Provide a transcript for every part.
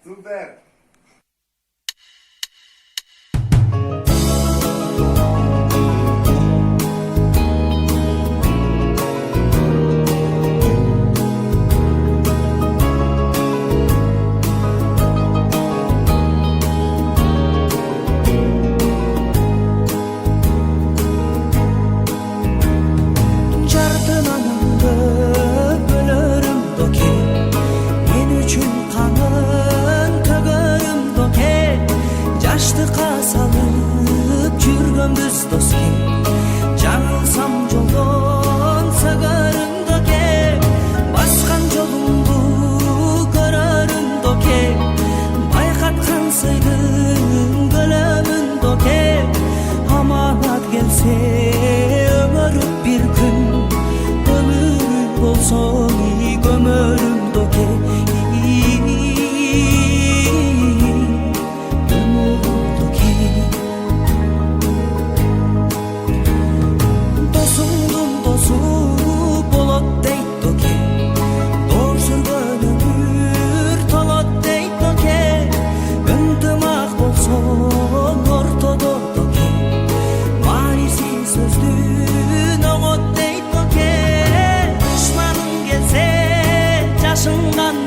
Супер! Жаштыкка салып жүргөнбүз доски, жаңылсам жолдон сыгарымды ке, баскан жолумду көрөрүмдү ке, байкаткан сыйдын көлөмүндү ке, аманат келсе өмөрүп бир күн, өмүр болсо көмөрүмдү ке.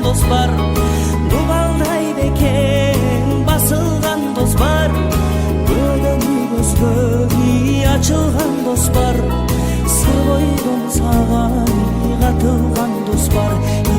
Дос бар, дубалдай бекем басылган дос бар, көдөнү көзгө ачылган дос бар, сыр бойдон сага катылган дос бар.